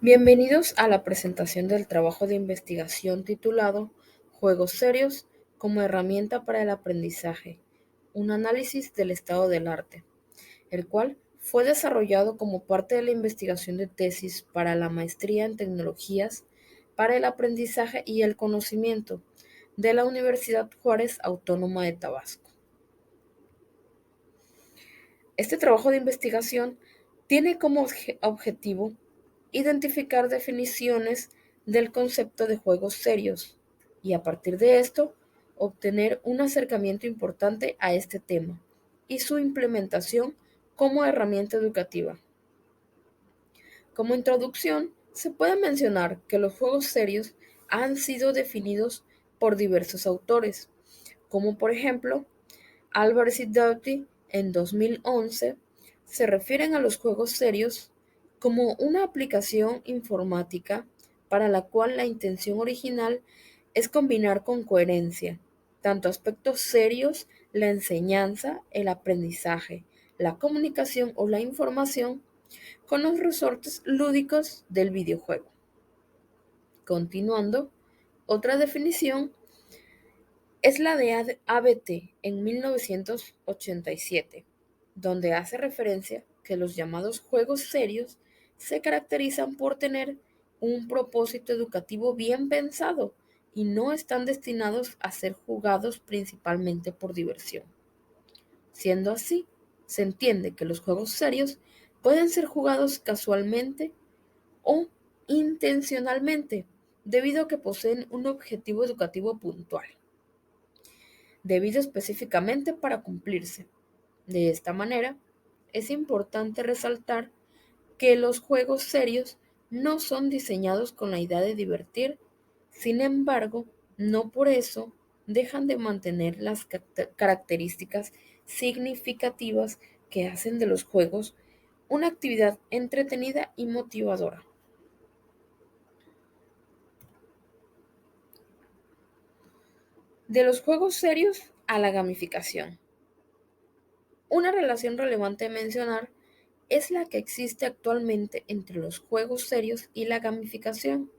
Bienvenidos a la presentación del trabajo de investigación titulado Juegos serios como herramienta para el aprendizaje, un análisis del estado del arte, el cual fue desarrollado como parte de la investigación de tesis para la maestría en tecnologías para el aprendizaje y el conocimiento de la Universidad Juárez Autónoma de Tabasco. Este trabajo de investigación tiene como objetivo identificar definiciones del concepto de juegos serios y a partir de esto obtener un acercamiento importante a este tema y su implementación como herramienta educativa. Como introducción, se puede mencionar que los juegos serios han sido definidos por diversos autores, como por ejemplo Albert y Doughty en 2011 se refieren a los juegos serios como una aplicación informática para la cual la intención original es combinar con coherencia tanto aspectos serios, la enseñanza, el aprendizaje, la comunicación o la información, con los resortes lúdicos del videojuego. Continuando, otra definición es la de ABT en 1987, donde hace referencia que los llamados juegos serios se caracterizan por tener un propósito educativo bien pensado y no están destinados a ser jugados principalmente por diversión. Siendo así, se entiende que los juegos serios pueden ser jugados casualmente o intencionalmente, debido a que poseen un objetivo educativo puntual debido específicamente para cumplirse. De esta manera, es importante resaltar que los juegos serios no son diseñados con la idea de divertir, sin embargo, no por eso dejan de mantener las características significativas que hacen de los juegos una actividad entretenida y motivadora. De los juegos serios a la gamificación. Una relación relevante de mencionar es la que existe actualmente entre los juegos serios y la gamificación,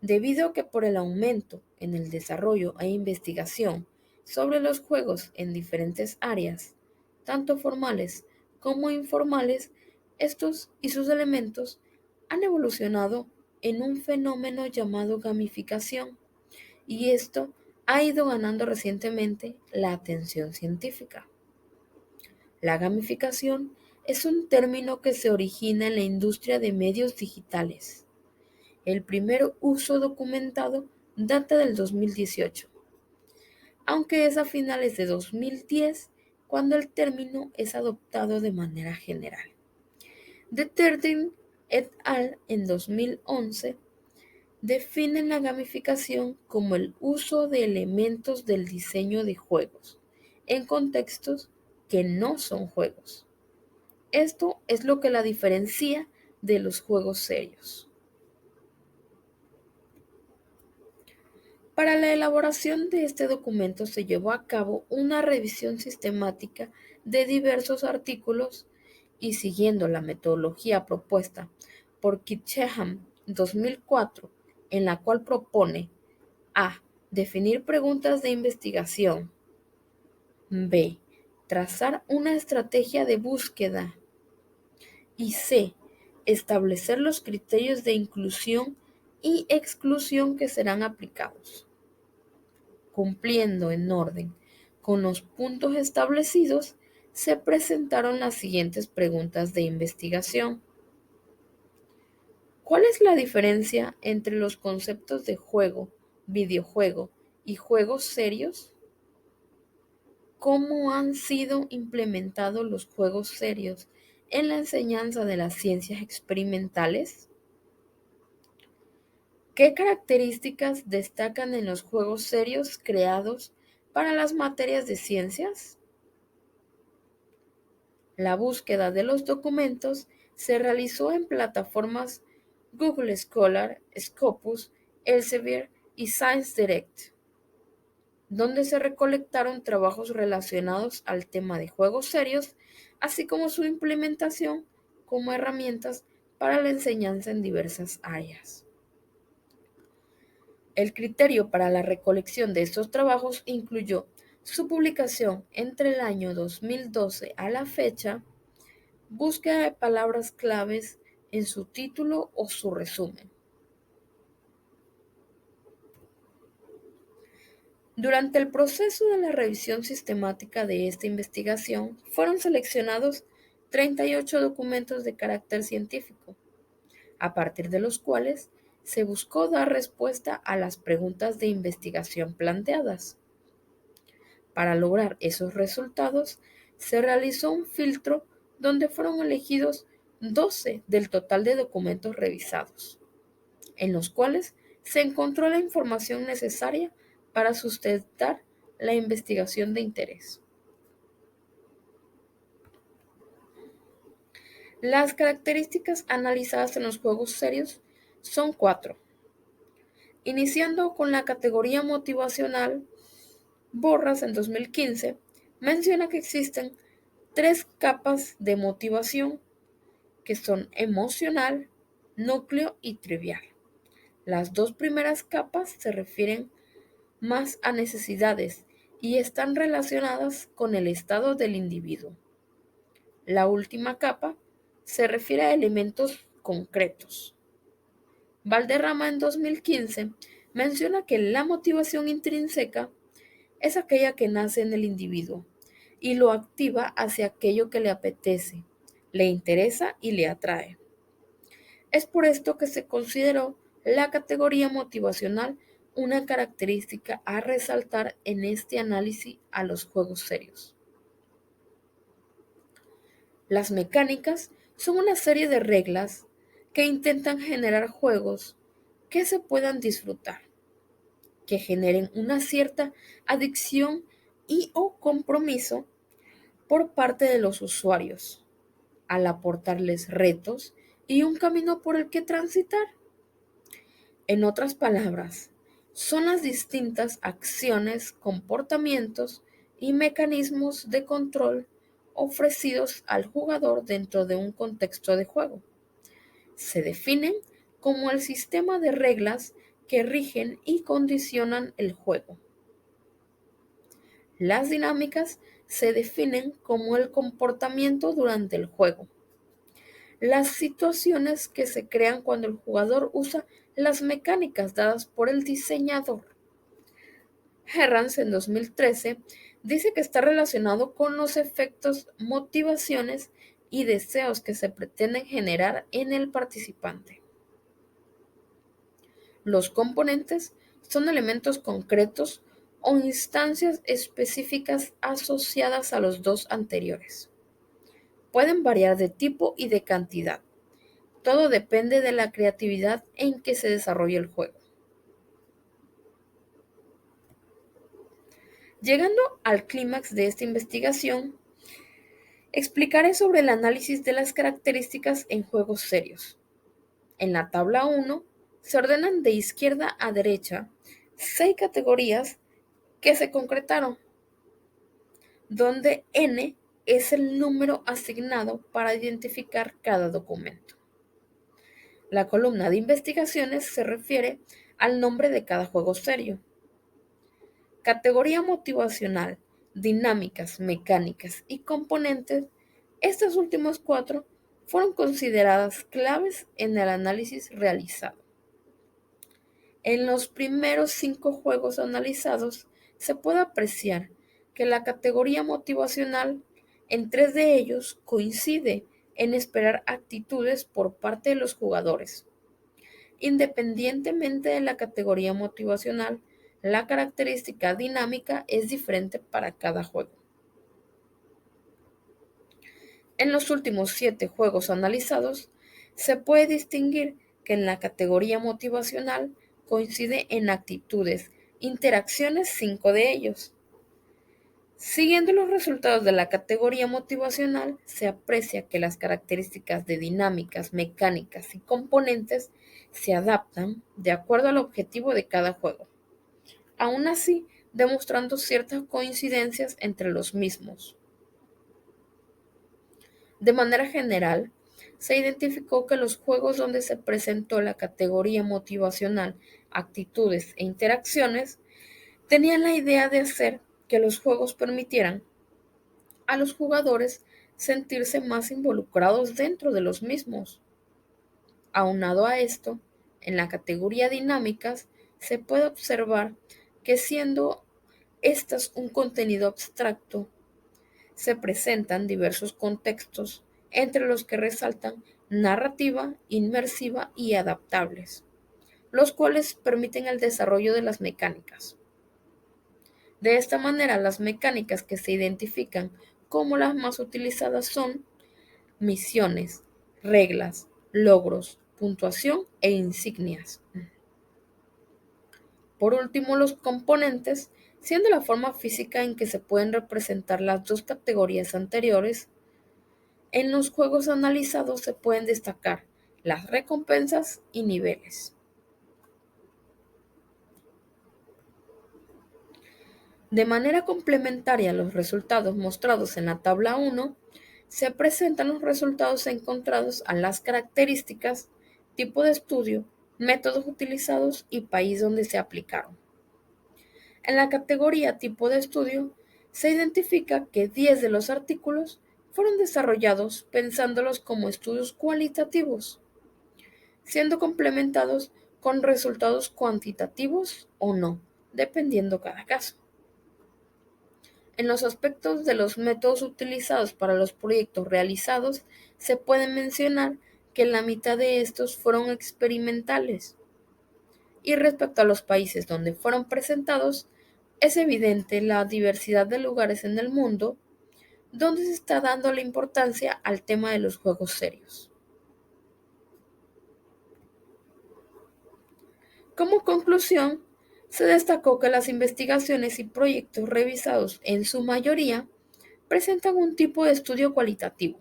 debido a que por el aumento en el desarrollo e investigación sobre los juegos en diferentes áreas, tanto formales como informales, estos y sus elementos han evolucionado en un fenómeno llamado gamificación, y esto ha ido ganando recientemente la atención científica. La gamificación es un término que se origina en la industria de medios digitales. El primer uso documentado data del 2018, aunque es a finales de 2010 cuando el término es adoptado de manera general. De Terdin et al. En 2011 definen la gamificación como el uso de elementos del diseño de juegos en contextos que no son juegos. Esto es lo que la diferencia de los juegos serios. Para la elaboración de este documento se llevó a cabo una revisión sistemática de diversos artículos y siguiendo la metodología propuesta por Kitcheham 2004, en la cual propone a. Definir preguntas de investigación. B. Trazar una estrategia de búsqueda. Y C. Establecer los criterios de inclusión y exclusión que serán aplicados. Cumpliendo en orden con los puntos establecidos, se presentaron las siguientes preguntas de investigación. ¿Cuál es la diferencia entre los conceptos de juego, videojuego y juegos serios? ¿Cómo han sido implementados los juegos serios en la enseñanza de las ciencias experimentales? ¿Qué características destacan en los juegos serios creados para las materias de ciencias? La búsqueda de los documentos se realizó en plataformas Google Scholar, Scopus, Elsevier y ScienceDirect, donde se recolectaron trabajos relacionados al tema de juegos serios, así como su implementación como herramientas para la enseñanza en diversas áreas. El criterio para la recolección de estos trabajos incluyó su publicación entre el año 2012 a la fecha, búsqueda de palabras claves en su título o su resumen. Durante el proceso de la revisión sistemática de esta investigación, fueron seleccionados 38 documentos de carácter científico, a partir de los cuales se buscó dar respuesta a las preguntas de investigación planteadas. Para lograr esos resultados, se realizó un filtro donde fueron elegidos 12 del total de documentos revisados, en los cuales se encontró la información necesaria para sustentar la investigación de interés. Las características analizadas en los juegos serios son 4. Iniciando con la categoría motivacional, Borras en 2015 menciona que existen 3 capas de motivación que son emocional, núcleo y trivial. Las 2 primeras capas se refieren más a necesidades y están relacionadas con el estado del individuo. La última capa se refiere a elementos concretos. Valderrama en 2015 menciona que la motivación intrínseca es aquella que nace en el individuo y lo activa hacia aquello que le apetece, le interesa y le atrae. Es por esto que se consideró la categoría motivacional una característica a resaltar en este análisis a los juegos serios. Las mecánicas son una serie de reglas que intentan generar juegos que se puedan disfrutar, que generen una cierta adicción y o compromiso por parte de los usuarios, al aportarles retos y un camino por el que transitar. En otras palabras, son las distintas acciones, comportamientos y mecanismos de control ofrecidos al jugador dentro de un contexto de juego. Se definen como el sistema de reglas que rigen y condicionan el juego. Las dinámicas se definen como el comportamiento durante el juego. Las situaciones que se crean cuando el jugador usa las mecánicas dadas por el diseñador. Herranz en 2013 dice que está relacionado con los efectos, motivaciones y deseos que se pretenden generar en el participante. Los componentes son elementos concretos o instancias específicas asociadas a los 2 anteriores. Pueden variar de tipo y de cantidad. Todo depende de la creatividad en que se desarrolle el juego. Llegando al clímax de esta investigación, explicaré sobre el análisis de las características en juegos serios. En la tabla 1 se ordenan de izquierda a derecha 6 categorías que se concretaron, donde N es el número asignado para identificar cada documento. La columna de investigaciones se refiere al nombre de cada juego serio. Categoría motivacional, dinámicas, mecánicas y componentes, estas últimas 4 fueron consideradas claves en el análisis realizado. En los primeros 5 juegos analizados se puede apreciar que la categoría motivacional en 3 de ellos coincide en esperar actitudes por parte de los jugadores. Independientemente de la categoría motivacional, la característica dinámica es diferente para cada juego. En los últimos 7 juegos analizados, se puede distinguir que en la categoría motivacional coincide en actitudes, interacciones 5 de ellos. Siguiendo los resultados de la categoría motivacional, se aprecia que las características de dinámicas, mecánicas y componentes se adaptan de acuerdo al objetivo de cada juego, aún así demostrando ciertas coincidencias entre los mismos. De manera general, se identificó que los juegos donde se presentó la categoría motivacional, actitudes e interacciones, tenían la idea de hacer que los juegos permitieran a los jugadores sentirse más involucrados dentro de los mismos. Aunado a esto, en la categoría dinámicas se puede observar que siendo estas un contenido abstracto, se presentan diversos contextos entre los que resaltan narrativa, inmersiva y adaptables, los cuales permiten el desarrollo de las mecánicas. De esta manera, las mecánicas que se identifican como las más utilizadas son misiones, reglas, logros, puntuación e insignias. Por último, los componentes, siendo la forma física en que se pueden representar las dos categorías anteriores, en los juegos analizados se pueden destacar las recompensas y niveles. De manera complementaria a los resultados mostrados en la tabla 1, se presentan los resultados encontrados a las características, tipo de estudio, métodos utilizados y país donde se aplicaron. En la categoría tipo de estudio, se identifica que 10 de los artículos fueron desarrollados pensándolos como estudios cualitativos, siendo complementados con resultados cuantitativos o no, dependiendo cada caso. En los aspectos de los métodos utilizados para los proyectos realizados, se puede mencionar que la mitad de estos fueron experimentales. Y respecto a los países donde fueron presentados, es evidente la diversidad de lugares en el mundo donde se está dando la importancia al tema de los juegos serios. Como conclusión, se destacó que las investigaciones y proyectos revisados en su mayoría presentan un tipo de estudio cualitativo,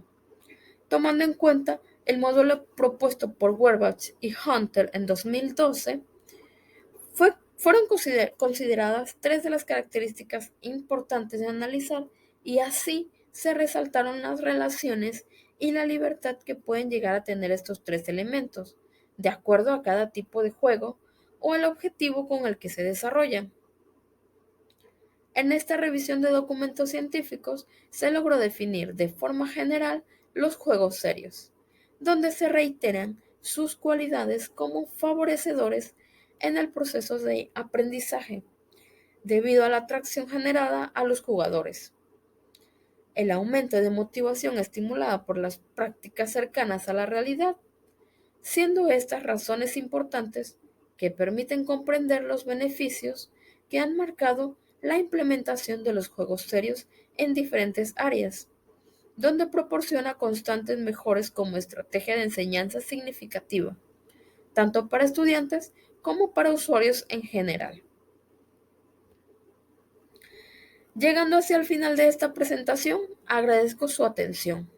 tomando en cuenta el modelo propuesto por Werbach y Hunter en 2012. Fueron consideradas tres de las características importantes de analizar y así se resaltaron las relaciones y la libertad que pueden llegar a tener estos tres elementos, de acuerdo a cada tipo de juego o el objetivo con el que se desarrollan. En esta revisión de documentos científicos se logró definir de forma general los juegos serios, donde se reiteran sus cualidades como favorecedores en el proceso de aprendizaje, debido a la atracción generada a los jugadores, el aumento de motivación estimulada por las prácticas cercanas a la realidad, siendo estas razones importantes que permiten comprender los beneficios que han marcado la implementación de los juegos serios en diferentes áreas, donde proporciona constantes mejoras como estrategia de enseñanza significativa, tanto para estudiantes como para usuarios en general. Llegando hacia el final de esta presentación, agradezco su atención.